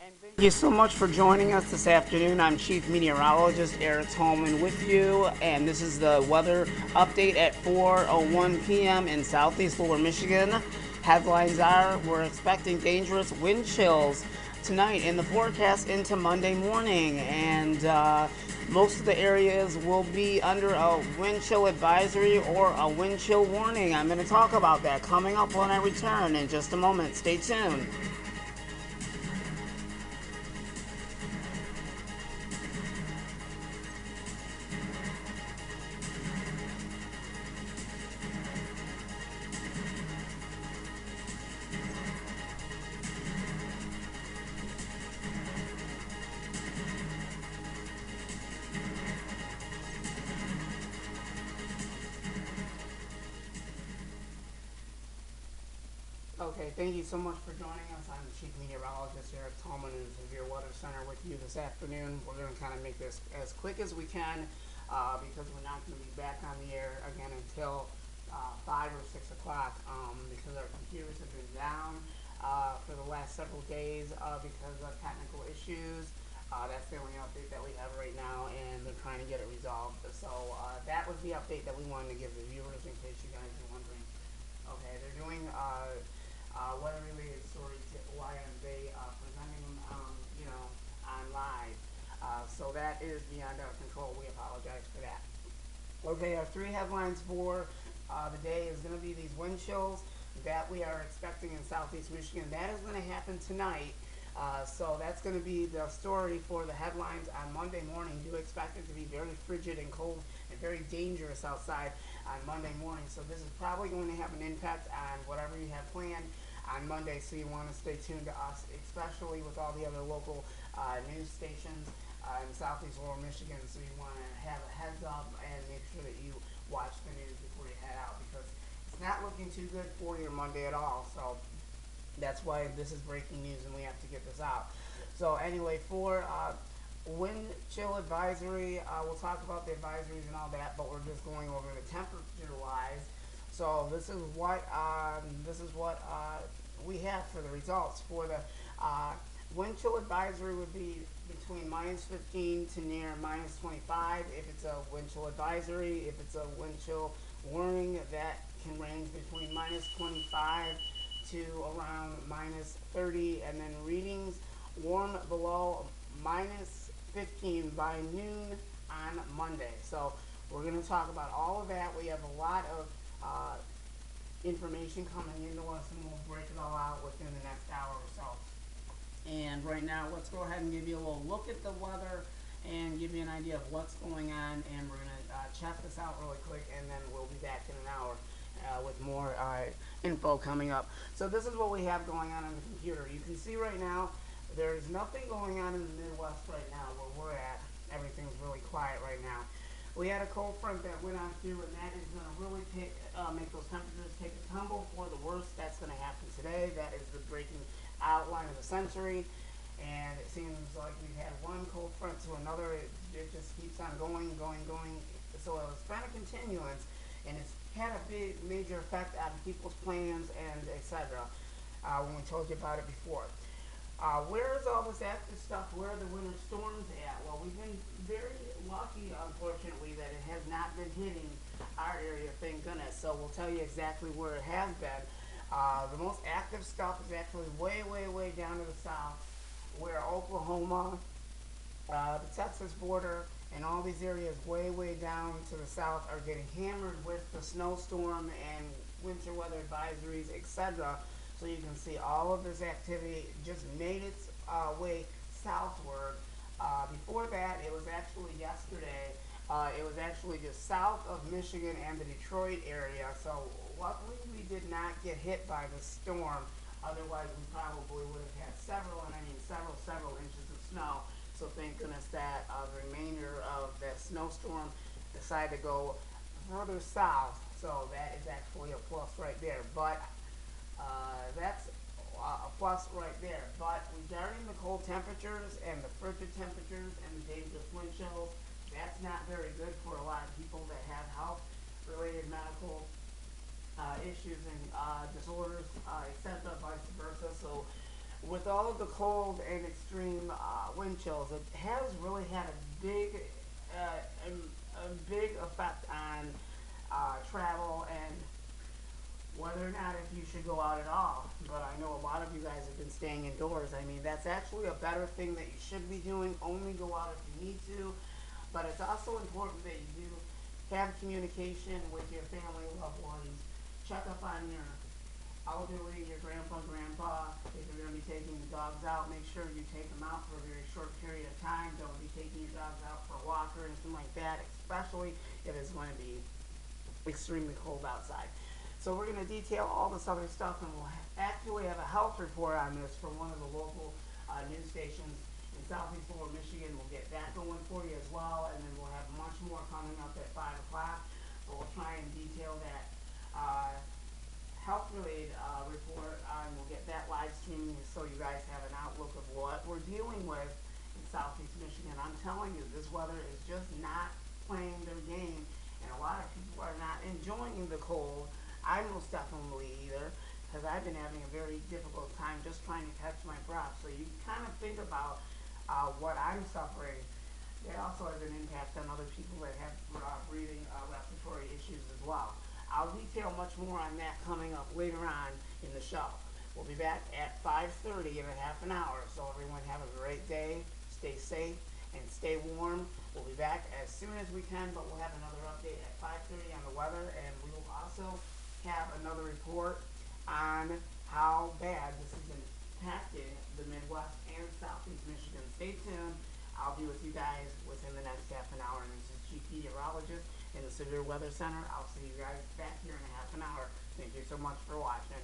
Thank you so much for joining us this afternoon. I'm Chief Meteorologist Eric Tolman with you, and this is the weather update at 4:01 p.m. in southeast Lower Michigan. Headlines are we're expecting dangerous wind chills tonight in the forecast into Monday morning, and most of the areas will be under a wind chill advisory or a wind chill warning. I'm going to talk about that coming up when I return in just a moment. Stay tuned. Okay, thank you so much for joining us. I'm the Chief Meteorologist Eric Tolman of the Severe Weather Center with you this afternoon. We're going to kind of make this as quick as we can because we're not going to be back on the air again until 5 or 6 o'clock because our computers have been down for the last several days because of technical issues. That's the only update that we have right now, and they're trying to get it resolved. So that was the update that we wanted to give the viewers in case you guys are wondering. Okay, they're doing weather-related stories why aren't they presenting them, on live. So that is beyond our control. We apologize for that. Okay, our three headlines for the day is going to be these wind chills that we are expecting in southeast Michigan. That is going to happen tonight. So that's going to be the story for the headlines on Monday morning. Do expect it to be very frigid and cold and very dangerous outside on Monday morning. So this is probably going to have an impact on whatever you have planned on Monday. So you want to stay tuned to us, especially with all the other local news stations in southeast Lower Michigan. So you want to have a heads up and make sure that you watch the news before you head out because it's not looking too good for your Monday at all. So that's why this is breaking news and we have to get this out. So anyway, for wind chill advisory, we'll talk about the advisories and all that, but we're just going over the temperature wise. So this is what we have for the results. For the wind chill advisory would be between minus 15 to near minus 25 if it's a wind chill advisory. If it's a wind chill warning, that can range between minus 25 to around minus 30, and then readings warm below minus 15 by noon on Monday. So we're going to talk about all of that. We have a lot of information coming into us, and we'll break it all out within the next hour or so. And right now, let's go ahead and give you a little look at the weather and give you an idea of what's going on. And we're going to check this out really quick, and then we'll be back in an hour with more info coming up. So this is what we have going on the computer. You can see right now there's nothing going on in the Midwest right now where we're at. Everything's really quiet right now. We had a cold front that went on through, and that is going to really make those temperatures take a tumble for the worst. That's going to happen today. That is the breaking outline of the century. And it seems like we've had one cold front to another. It just keeps on going. So it's been a continuance, and it's had a big major effect on people's plans and etc. When we told you about it before. Where is all this active stuff? Where are the winter storms at? Well, we've been very lucky, unfortunately, that it has not been hitting our area, thank goodness. So we'll tell you exactly where it has been. The most active stuff is actually way down to the south, where Oklahoma, the Texas border, and all these areas way down to the south are getting hammered with the snowstorm and winter weather advisories, etc. So you can see all of this activity just made its way southward. Before that, it was actually yesterday. It was actually just south of Michigan and the Detroit area. So luckily we did not get hit by the storm. Otherwise, we probably would have had several inches of snow. So thank goodness that the remainder of that snowstorm decided to go further south. So that is actually a plus right there. But that's a plus right there. But regarding the cold temperatures and the frigid temperatures and the dangerous wind chills, that's not very good for a lot of people that have health-related medical issues and disorders, etc., vice versa. So with all of the cold and extreme wind chills, it has really had a big effect on travel and whether or not if you should go out at all. But I know a lot of you guys have been staying indoors. I mean, that's actually a better thing that you should be doing. Only go out if you need to. But it's also important that you do have communication with your family, loved ones. Check up on your elderly, your grandpa, grandpa. If you're going to be taking the dogs out, make sure you take them out for a very short period of time. Don't be taking your dogs out for a walk or anything like that, especially if it's going to be extremely cold outside. So we're going to detail all this other stuff, and we'll actually have a health report on this from one of the local news stations in southeast lower Michigan. We'll get that going for you as well, and then we'll have much more coming up at 5 o'clock. So we'll try and detail that health-related report, and we'll get that live streaming so you guys have an outlook of what we're dealing with in southeast Michigan. I'm telling you, this weather is just not playing their game, and a lot of people are not enjoying the cold. I most definitely either, because I've been having a very difficult time just trying to catch my breath. So you kind of think about what I'm suffering. It also has an impact on other people that have breathing respiratory issues as well. I'll detail much more on that coming up later on in the show. We'll be back at 5:30 in a half an hour. So everyone have a great day. Stay safe and stay warm. We'll be back as soon as we can, but we'll have another update at 5:30 on the weather, and we will also have another report on how bad this is impacting the Midwest and Southeast Michigan. Stay tuned. I'll be with you guys within the next half an hour. And this is Chief Meteorologist in the Severe Weather Center. I'll see you guys back here in a half an hour. Thank you so much for watching.